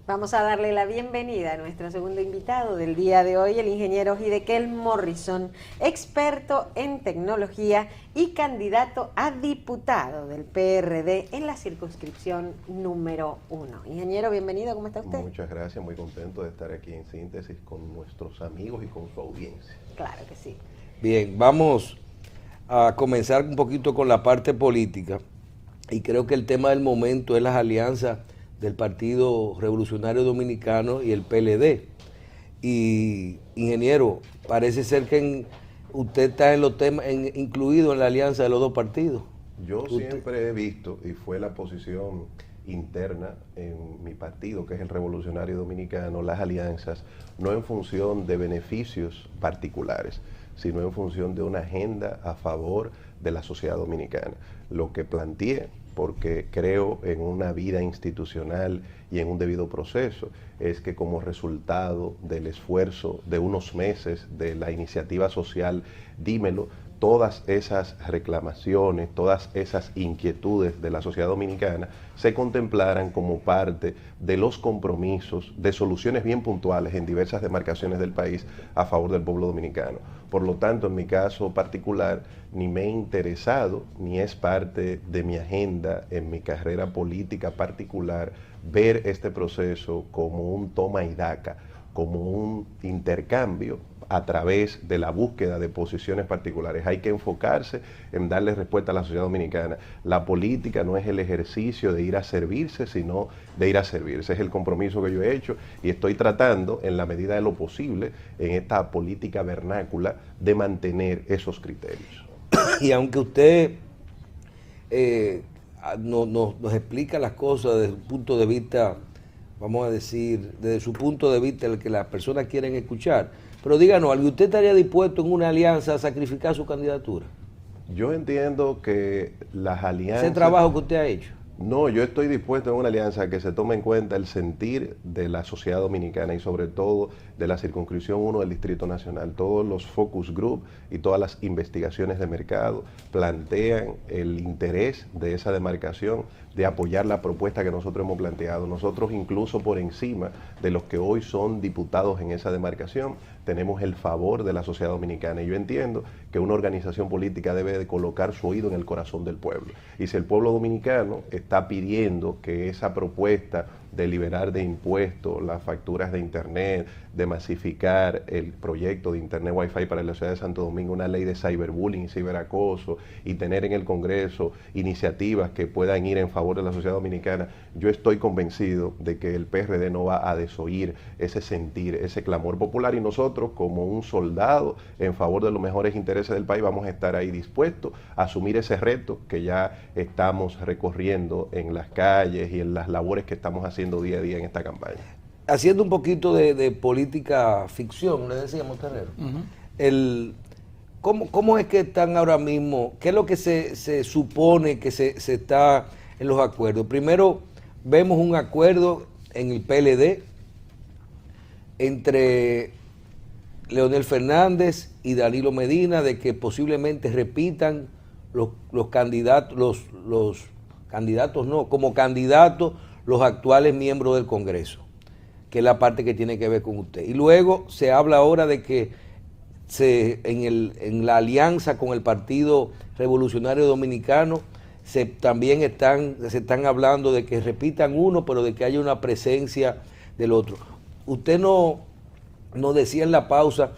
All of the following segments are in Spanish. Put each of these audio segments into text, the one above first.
Vamos a darle la bienvenida a nuestro segundo invitado del día de hoy, el ingeniero Hiddekel Morrison, experto en tecnología y candidato a diputado del PRD en la circunscripción número 1. Ingeniero, bienvenido, ¿cómo está usted? Muchas gracias, muy contento de estar aquí en Síntesis con nuestros amigos y con su audiencia. Claro que sí. Bien, vamos a comenzar un poquito con la parte política y creo que el tema del momento es las alianzas del Partido Revolucionario Dominicano y el PLD. Y, ingeniero, parece ser que usted está en los temas, incluido en la alianza de los dos partidos. Yo siempre he visto, y fue la posición interna en mi partido, que es el Revolucionario Dominicano, las alianzas, no en función de beneficios particulares, sino en función de una agenda a favor de la sociedad dominicana. Lo que planteé, porque creo en una vida institucional y en un debido proceso, es que como resultado del esfuerzo de unos meses de la iniciativa social Dímelo, todas esas reclamaciones, todas esas inquietudes de la sociedad dominicana se contemplaran como parte de los compromisos de soluciones bien puntuales en diversas demarcaciones del país a favor del pueblo dominicano. Por lo tanto, en mi caso particular, ni me he interesado, ni es parte de mi agenda en mi carrera política particular, ver este proceso como un toma y daca, como un intercambio a través de la búsqueda de posiciones particulares. Hay que enfocarse en darle respuesta a la sociedad dominicana. La política no es el ejercicio de ir a servirse, sino de ir a servirse. Es el compromiso que yo he hecho y estoy tratando, en la medida de lo posible, en esta política vernácula, de mantener esos criterios. Y aunque usted nos explica las cosas desde un punto de vista, vamos a decir, desde su punto de vista, el que las personas quieren escuchar, pero díganos, ¿usted estaría dispuesto en una alianza a sacrificar su candidatura? Yo entiendo que las alianzas... ¿Ese trabajo que usted ha hecho? No, yo estoy dispuesto en una alianza que se tome en cuenta el sentir de la sociedad dominicana y sobre todo de la circunscripción 1 del Distrito Nacional. Todos los focus group y todas las investigaciones de mercado plantean el interés de esa demarcación de apoyar la propuesta que nosotros hemos planteado. Nosotros, incluso por encima de los que hoy son diputados en esa demarcación, tenemos el favor de la sociedad dominicana. Y yo entiendo que una organización política debe de colocar su oído en el corazón del pueblo. Y si el pueblo dominicano está pidiendo que esa propuesta de liberar de impuestos las facturas de internet, de masificar el proyecto de internet wifi para la ciudad de Santo Domingo, una ley de cyberbullying y ciberacoso, y tener en el Congreso iniciativas que puedan ir en favor de la sociedad dominicana, yo estoy convencido de que el PRD no va a desoír ese sentir, ese clamor popular, y nosotros, como un soldado en favor de los mejores intereses del país, vamos a estar ahí dispuestos a asumir ese reto que ya estamos recorriendo en las calles y en las labores que estamos haciendo día a día en esta campaña. Haciendo un poquito de política ficción, le decíamos, Terrero. ¿Cómo es que están ahora mismo? ¿Qué es lo que se supone que se está en los acuerdos? Primero, vemos un acuerdo en el PLD entre Leonel Fernández y Danilo Medina de que posiblemente repitan los candidatos, como candidatos los actuales miembros del Congreso, que es la parte que tiene que ver con usted. Y luego se habla ahora de que en la alianza con el Partido Revolucionario Dominicano también se están hablando de que repitan uno, pero de que haya una presencia del otro. Usted nos decía en la pausa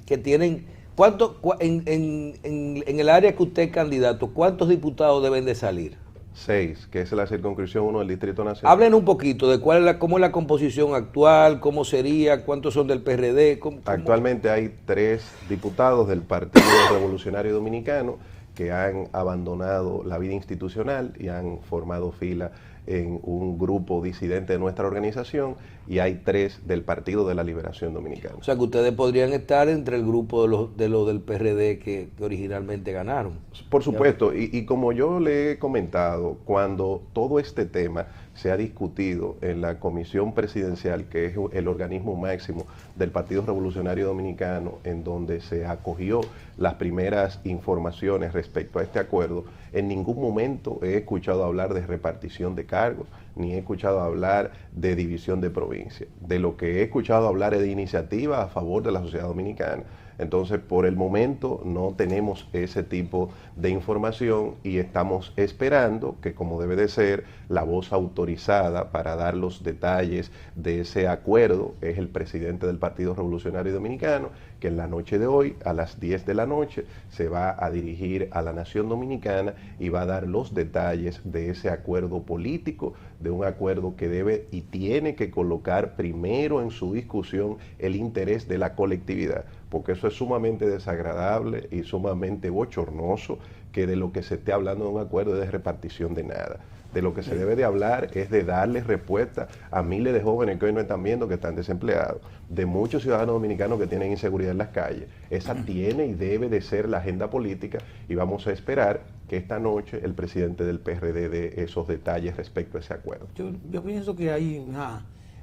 que tienen, en el área que usted es candidato, ¿cuántos diputados deben de salir? 6, que es la circunscripción 1 del Distrito Nacional. Hablen un poquito de cómo es la composición actual, cómo sería, cuántos son del PRD. Actualmente hay 3 diputados del Partido Revolucionario Dominicano que han abandonado la vida institucional y han formado fila en un grupo disidente de nuestra organización, y hay 3 del Partido de la Liberación Dominicana. O sea que ustedes podrían estar entre el grupo de los del PRD que originalmente ganaron. Por supuesto, y como yo le he comentado, cuando todo este tema se ha discutido en la Comisión Presidencial, que es el organismo máximo del Partido Revolucionario Dominicano, en donde se acogió las primeras informaciones respecto a este acuerdo, en ningún momento he escuchado hablar de repartición de cargos, ni he escuchado hablar de división de provincia. De lo que he escuchado hablar es de iniciativa a favor de la sociedad dominicana. Entonces, por el momento no tenemos ese tipo de información y estamos esperando que, como debe de ser, la voz autorizada para dar los detalles de ese acuerdo es el presidente del Partido Revolucionario Dominicano, que en la noche de hoy, a las 10 de la noche, se va a dirigir a la nación dominicana y va a dar los detalles de ese acuerdo político, de un acuerdo que debe y tiene que colocar primero en su discusión el interés de la colectividad, porque eso es sumamente desagradable y sumamente bochornoso que de lo que se esté hablando de un acuerdo de repartición de nada. De lo que se debe de hablar es de darle respuesta a miles de jóvenes que hoy no están viendo que están desempleados, de muchos ciudadanos dominicanos que tienen inseguridad en las calles. Esa tiene y debe de ser la agenda política y vamos a esperar que esta noche el presidente del PRD dé esos detalles respecto a ese acuerdo. Yo pienso que hay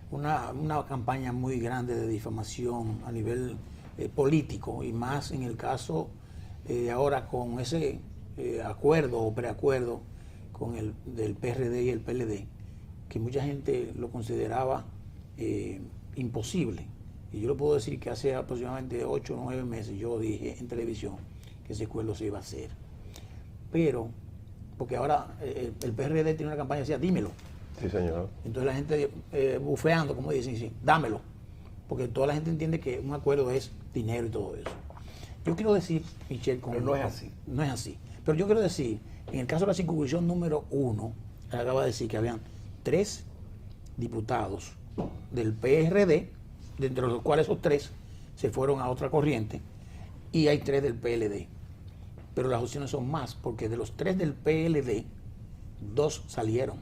una campaña muy grande de difamación a nivel político y más en el caso ahora con ese acuerdo o preacuerdo con el del PRD y el PLD, que mucha gente lo consideraba imposible. Y yo le puedo decir que hace aproximadamente 8 o 9 meses yo dije en televisión que ese acuerdo se iba a hacer. Pero, porque ahora el PRD tiene una campaña que decía, dímelo. Sí, señor. Entonces la gente bufeando, como dicen, sí, dámelo. Porque toda la gente entiende que un acuerdo es dinero y todo eso. Yo quiero decir, Michelle, pero no es así. No es así. Pero yo quiero decir, en el caso de la circunscripción número 1, acaba de decir que habían 3 diputados del PRD, de entre los cuales esos 3 se fueron a otra corriente, y hay 3 del PLD. Pero las opciones son más, porque de los 3 del PLD, 2 salieron.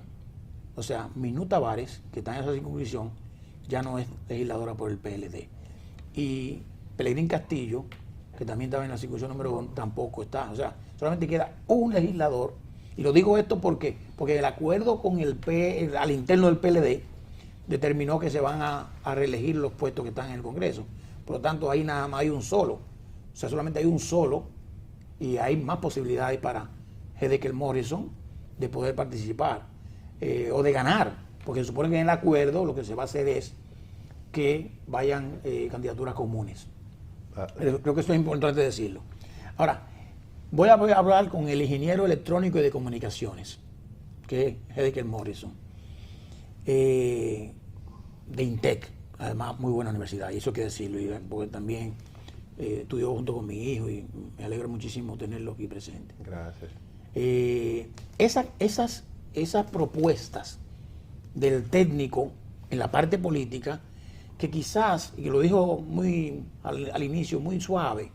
O sea, Minú Tavares, que está en esa circunscripción, ya no es legisladora por el PLD. Y Pelegrín Castillo, que también estaba en la circunscripción número 1, tampoco está. O sea, solamente queda un legislador. Y lo digo esto porque el acuerdo con al interno del PLD determinó que se van a reelegir los puestos que están en el Congreso. Por lo tanto, ahí nada más hay un solo. O sea, solamente hay un solo y hay más posibilidades para Hedekiel Morrison de poder participar o de ganar. Porque se supone que en el acuerdo lo que se va a hacer es que vayan candidaturas comunes. Creo que esto es importante decirlo. Ahora, voy a hablar con el ingeniero electrónico y de comunicaciones, que es Hedekiel Morrison, de INTEC, además muy buena universidad, y eso hay que decirlo, porque también estudió junto con mi hijo y me alegra muchísimo tenerlo aquí presente. Gracias. Esas propuestas del técnico en la parte política, que quizás, y que lo dijo muy al inicio, muy suave,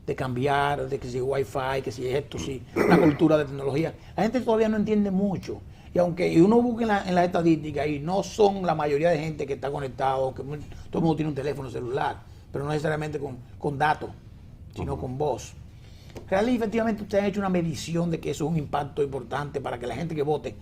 de cambiar, de que si Wi-Fi, que si esto, si la cultura de tecnología, la gente todavía no entiende mucho. Y aunque uno busque en las estadísticas, y no son la mayoría de gente que está conectado, que todo el mundo tiene un teléfono celular, pero no necesariamente con datos, sino con voz. Realmente, efectivamente, ustedes han hecho una medición de que eso es un impacto importante para que la gente que vote,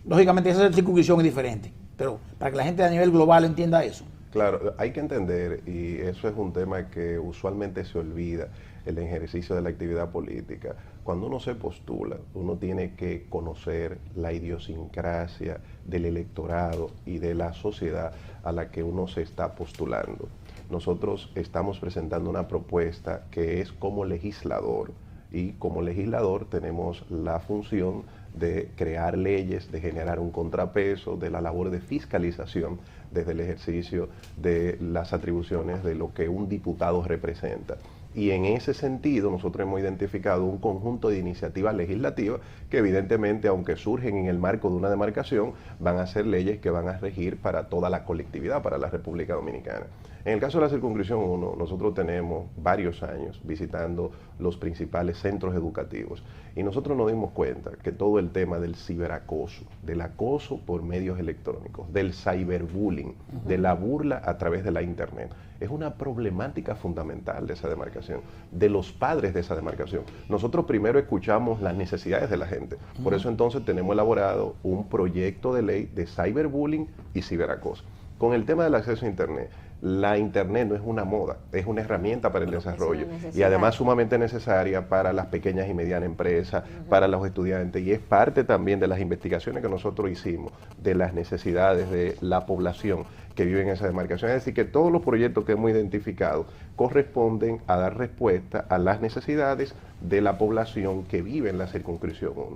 lógicamente esa circunscripción es diferente, pero para que la gente a nivel global entienda eso. Claro, hay que entender, y eso es un tema que usualmente se olvida, el ejercicio de la actividad política. Cuando uno se postula, uno tiene que conocer la idiosincrasia del electorado y de la sociedad a la que uno se está postulando. Nosotros estamos presentando una propuesta que es como legislador, y como legislador tenemos la función de crear leyes, de generar un contrapeso, de la labor de fiscalización desde el ejercicio de las atribuciones de lo que un diputado representa. Y en ese sentido nosotros hemos identificado un conjunto de iniciativas legislativas que evidentemente, aunque surgen en el marco de una demarcación, van a ser leyes que van a regir para toda la colectividad, para la República Dominicana. En el caso de la circunscripción 1, nosotros tenemos varios años visitando los principales centros educativos y nosotros nos dimos cuenta que todo el tema del ciberacoso, del acoso por medios electrónicos, del cyberbullying, de la burla a través de la internet, es una problemática fundamental de esa demarcación, de los padres de esa demarcación. Nosotros primero escuchamos las necesidades de la gente, por eso entonces tenemos elaborado un proyecto de ley de cyberbullying y ciberacoso. Con el tema del acceso a internet, la internet no es una moda, es una herramienta para el desarrollo y además sumamente necesaria para las pequeñas y medianas empresas, para los estudiantes, y es parte también de las investigaciones que nosotros hicimos de las necesidades de la población que vive en esa demarcación. Es decir, que todos los proyectos que hemos identificado corresponden a dar respuesta a las necesidades de la población que vive en la circunscripción 1.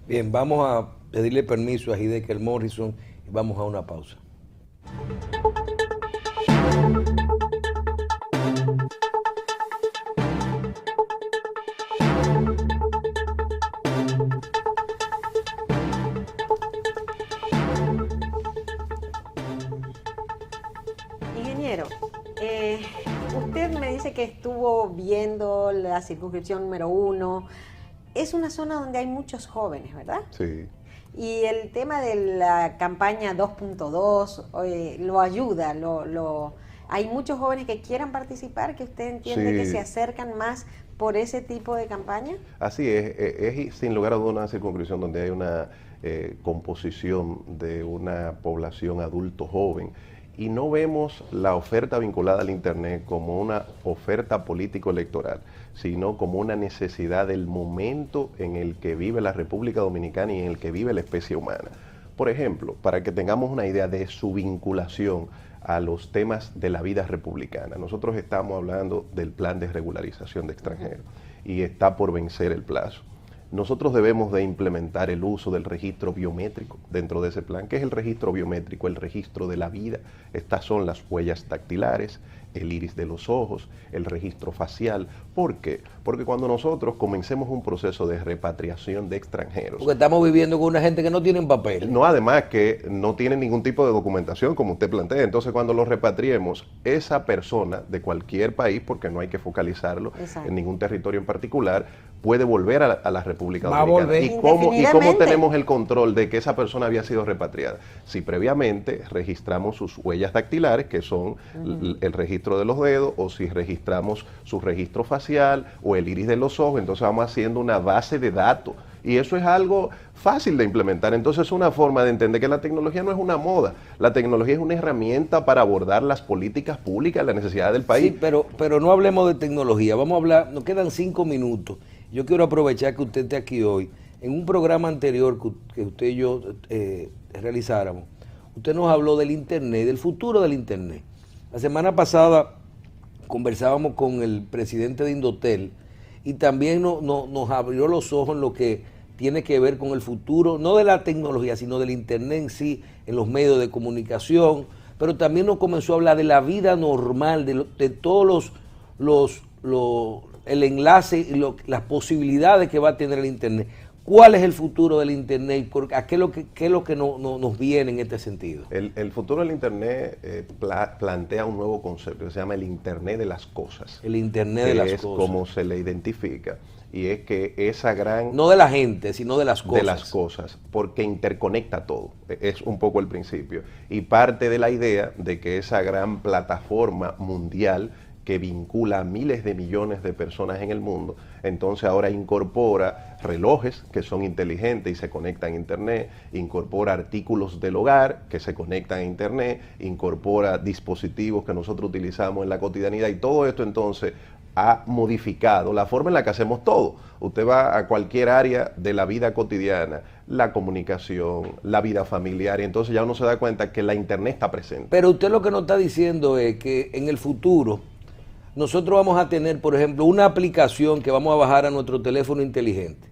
Bien, vamos a pedirle permiso a Hidekel Morrison y vamos a una pausa. Ingeniero, usted me dice que estuvo viendo la circunscripción número 1. Es una zona donde hay muchos jóvenes, ¿verdad? Sí. Y el tema de la campaña 2.2 lo ayuda, hay muchos jóvenes que quieran participar, que usted entiende Sí. que se acercan más por ese tipo de campaña. Así es sin lugar a dudas una circunscripción donde hay una composición de una población adulto joven y no vemos la oferta vinculada al Internet como una oferta político-electoral, sino como una necesidad del momento en el que vive la República Dominicana y en el que vive la especie humana. Por ejemplo, para que tengamos una idea de su vinculación a los temas de la vida republicana, nosotros estamos hablando del plan de regularización de extranjeros y está por vencer el plazo. Nosotros debemos de implementar el uso del registro biométrico dentro de ese plan. ¿Qué es el registro biométrico? El registro de la vida. Estas son las huellas dactilares, el iris de los ojos, el registro facial. ¿Por qué? Porque cuando nosotros comencemos un proceso de repatriación de extranjeros... Porque estamos viviendo con una gente que no tienen papel. No, además que no tienen ningún tipo de documentación, como usted plantea. Entonces, cuando lo repatriemos, esa persona de cualquier país, porque no hay que focalizarlo en ningún territorio en particular, puede volver a la República Dominicana. ¿Y cómo tenemos el control de que esa persona había sido repatriada? Si previamente registramos sus huellas dactilares, que son el registro de los dedos, o si registramos su registro facial o el iris de los ojos, entonces vamos haciendo una base de datos. Y eso es algo fácil de implementar. Entonces es una forma de entender que la tecnología no es una moda. La tecnología es una herramienta para abordar las políticas públicas, las necesidades del país. Sí, pero no hablemos de tecnología. Vamos a hablar, nos quedan 5 minutos. Yo quiero aprovechar que usted esté aquí hoy. En un programa anterior que usted y yo realizáramos, usted nos habló del Internet, del futuro del Internet. La semana pasada conversábamos con el presidente de Indotel y también nos abrió los ojos en lo que tiene que ver con el futuro, no de la tecnología, sino del Internet en sí, en los medios de comunicación, pero también nos comenzó a hablar de la vida normal, de todos el enlace y las posibilidades que va a tener el Internet. ¿Cuál es el futuro del Internet? ¿Qué es lo que nos viene en este sentido? El futuro del Internet plantea un nuevo concepto que se llama el Internet de las cosas. El Internet de las cosas. Es como se le identifica. Y es que esa gran... No de la gente, sino de las cosas. De las cosas, porque interconecta todo. Es un poco el principio. Y parte de la idea de que esa gran plataforma mundial que vincula a miles de millones de personas en el mundo, entonces ahora incorpora relojes que son inteligentes y se conectan a Internet, incorpora artículos del hogar que se conectan a Internet, incorpora dispositivos que nosotros utilizamos en la cotidianidad, y todo esto entonces ha modificado la forma en la que hacemos todo. Usted va a cualquier área de la vida cotidiana, la comunicación, la vida familiar, y entonces ya uno se da cuenta que la Internet está presente. Pero usted lo que nos está diciendo es que en el futuro nosotros vamos a tener, por ejemplo, una aplicación que vamos a bajar a nuestro teléfono inteligente.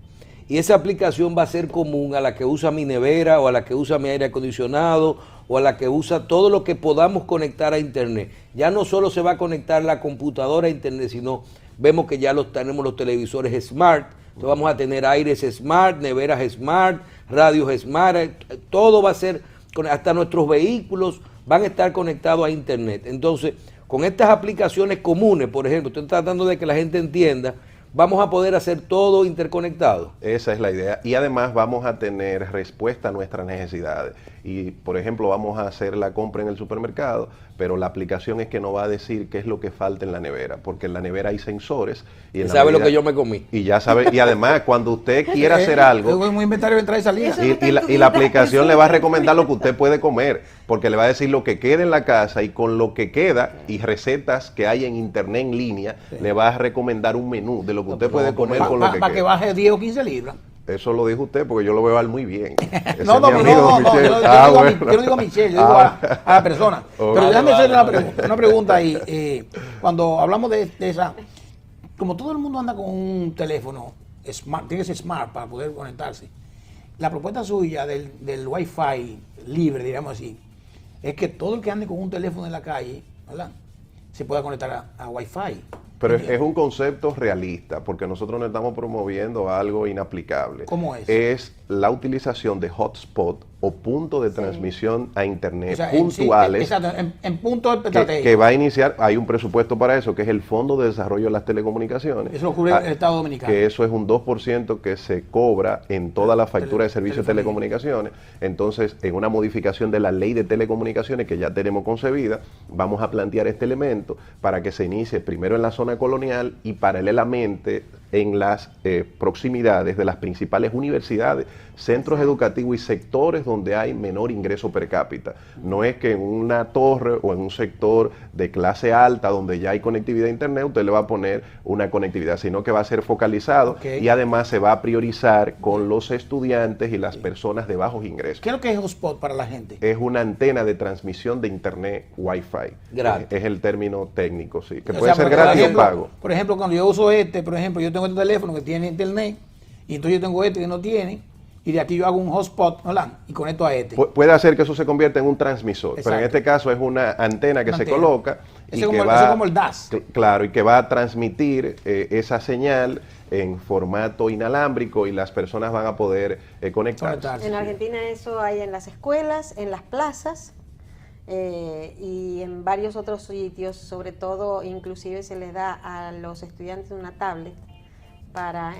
Y esa aplicación va a ser común a la que usa mi nevera o a la que usa mi aire acondicionado o a la que usa todo lo que podamos conectar a Internet. Ya no solo se va a conectar la computadora a Internet, sino Vemos que ya tenemos los televisores smart, entonces vamos a tener aires smart, neveras smart, radios smart, todo va a ser, hasta nuestros vehículos van a estar conectados a internet. Entonces, con estas aplicaciones comunes, por ejemplo, estoy tratando de que la gente entienda, vamos a poder hacer todo interconectado. Esa es la idea. Y además vamos a tener respuesta a nuestras necesidades. Y, por ejemplo, vamos a hacer la compra en el supermercado, pero la aplicación es que nos va a decir qué es lo que falta en la nevera, porque en la nevera hay sensores. Y sabe lo que yo me comí. Y ya sabe, y además, cuando usted quiera hacer algo... Es un inventario de entrada y salida. Y la aplicación le va a recomendar lo que usted puede comer, porque le va a decir lo que queda en la casa, y con lo que queda y recetas que hay en internet en línea, le va a recomendar un menú de lo que usted puede comer con lo que queda. Para que baje 10 o 15 libras. Eso lo dijo usted, porque yo lo veo al muy bien. No, yo no digo a Michelle, yo digo a la persona. Pero déjame hacerle una pregunta ahí. Cuando hablamos de esa, como todo el mundo anda con un teléfono smart, tiene que ser smart para poder conectarse, la propuesta suya del Wi-Fi libre, digamos así, es que todo el que ande con un teléfono en la calle, ¿verdad?, se pueda conectar a Wi-Fi. Pero es un concepto realista, porque nosotros no estamos promoviendo algo inaplicable. ¿Cómo es? Es la utilización de hotspot o puntos de transmisión a internet, O sea, puntuales. Exacto, en puntos estratégicos. Que va a iniciar, hay un presupuesto para eso, que es el Fondo de Desarrollo de las Telecomunicaciones. Eso lo cubre el Estado Dominicano. Que eso es un 2% que se cobra en toda la factura de servicios de telefonía. telecomunicaciones. Entonces, en una modificación de la ley de telecomunicaciones que ya tenemos concebida, vamos a plantear este elemento para que se inicie primero en la zona colonial y paralelamente en las proximidades de las principales universidades, centros educativos y sectores donde hay menor ingreso per cápita. No es que en una torre o en un sector de clase alta donde ya hay conectividad a internet usted le va a poner una conectividad, sino que va a ser focalizado y además se va a priorizar con los estudiantes y las personas de bajos ingresos. ¿Qué es lo que es hotspot para la gente? Es una antena de transmisión de internet Wi-Fi. Gratis. Es el término técnico, sí. Que O puede sea, ser por gratis o ejemplo, pago. Por ejemplo, cuando yo uso por ejemplo, yo tengo este teléfono que tiene internet, y entonces yo tengo que no tiene, y de aquí yo hago un hotspot, ¿verdad?, y conecto a Puede hacer que eso se convierta en un transmisor, Exacto. pero en este caso es una antena que se coloca y eso que es como el DAS. Claro, y que va a transmitir esa señal en formato inalámbrico y las personas van a poder conectarse. En Argentina eso hay en las escuelas, en las plazas y en varios otros sitios, sobre todo inclusive se les da a los estudiantes una tablet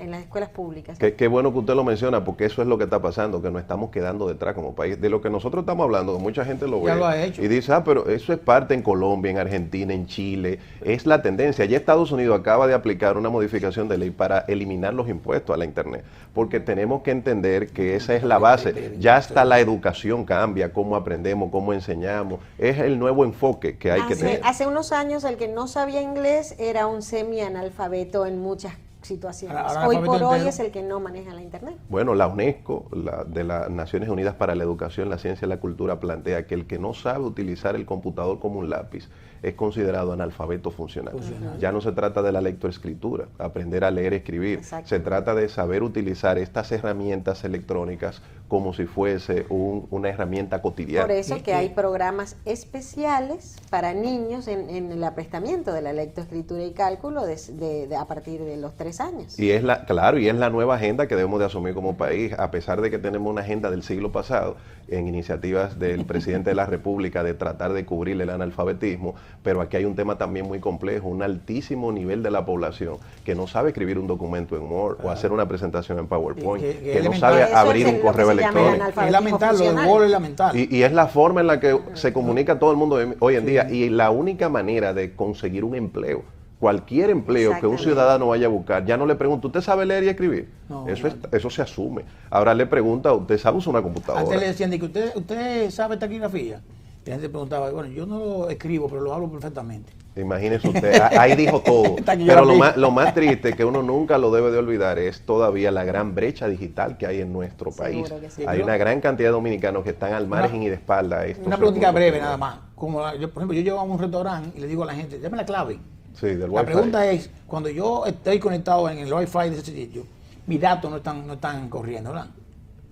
en las escuelas públicas. Qué bueno que usted lo menciona, porque eso es lo que está pasando, que nos estamos quedando detrás como país. De lo que nosotros estamos hablando, mucha gente lo Ya ve lo ha hecho. y dice, pero eso es parte en Colombia, en Argentina, en Chile, es la tendencia. Ya Estados Unidos acaba de aplicar una modificación de ley para eliminar los impuestos a la internet, porque tenemos que entender que esa es la base. Ya hasta la educación cambia, cómo aprendemos, cómo enseñamos, es el nuevo enfoque que hay que tener. Hace unos años el que no sabía inglés era un semi-analfabeto en muchas situaciones. Hoy por hoy es el que no maneja la internet. Bueno, la UNESCO, de las Naciones Unidas para la Educación, la Ciencia y la Cultura, plantea que el que no sabe utilizar el computador como un lápiz es considerado analfabeto funcional. Ya no se trata de la lectoescritura, aprender a leer y escribir. Exacto. Se trata de saber utilizar estas herramientas electrónicas como si fuese una herramienta cotidiana. Por eso que hay programas especiales para niños en el aprestamiento de la lectoescritura y cálculo a partir de los 3 años. Y es la nueva agenda que debemos de asumir como país, a pesar de que tenemos una agenda del siglo pasado en iniciativas del presidente de la República de tratar de cubrir el analfabetismo, pero aquí hay un tema también muy complejo, un altísimo nivel de la población que no sabe escribir un documento en Word o hacer una presentación en PowerPoint, que no sabe abrir un correo electrónico. Es lamentable, lo de Word es lamentable. Y es la forma en la que se comunica todo el mundo hoy en día, y la única manera de conseguir un empleo, cualquier empleo que un ciudadano vaya a buscar, ya no le pregunta, ¿usted sabe leer y escribir? No, eso se asume. Ahora le pregunta, ¿usted sabe usar una computadora? Antes le decían que usted sabe taquigrafía. Y la gente preguntaba, bueno, yo no lo escribo, pero lo hablo perfectamente. Imagínese usted, ahí dijo todo. Pero lo más triste que uno nunca lo debe de olvidar es todavía la gran brecha digital que hay en nuestro país. Sí. Hay una gran cantidad de dominicanos que están al margen y de espalda. Una pregunta breve nada más. Como por ejemplo, yo llego a un restaurante y le digo a la gente, dame la clave. Sí, del La Wi-Fi. pregunta es, cuando yo estoy conectado en el Wi-Fi de ese sitio, mis datos no están corriendo, ¿verdad?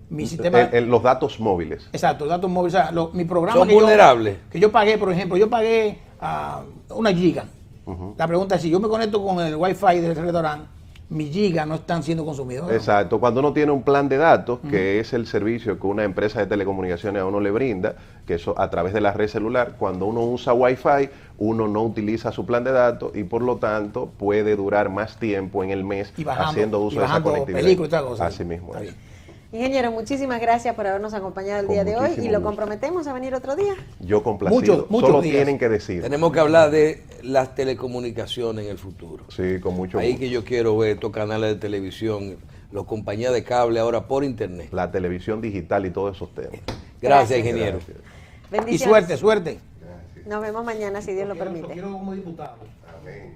Mi sistema... los datos móviles. Exacto, los datos móviles. O sea, mi programa son vulnerables. Que yo pagué, por ejemplo, yo pagué 1 giga. La pregunta es, si yo me conecto con el Wi-Fi del restaurante, mis gigas no están siendo consumidos, ¿no? Exacto, cuando uno tiene un plan de datos, que es el servicio que una empresa de telecomunicaciones a uno le brinda, que eso a través de la red celular, cuando uno usa Wi-Fi, uno no utiliza su plan de datos y por lo tanto puede durar más tiempo en el mes Y bajando, haciendo uso y de esa bajando conectividad. películas y tal cosa. Así mismo. Está es. bien. Ingeniero, muchísimas gracias por habernos acompañado el Con día de hoy y muchísimo lo gusto. comprometemos a venir otro día. Yo complacido, Muchos solo días. tienen que decir. Tenemos que hablar de las telecomunicaciones en el futuro. Sí, con mucho Ahí gusto. que yo quiero ver estos canales de televisión, las compañías de cable ahora por internet. La televisión digital y todos esos temas. Gracias, ingeniero. Gracias. Y Bendiciones. suerte, suerte. Nos vemos mañana si Dios lo permite. Quiero como diputado. Amén.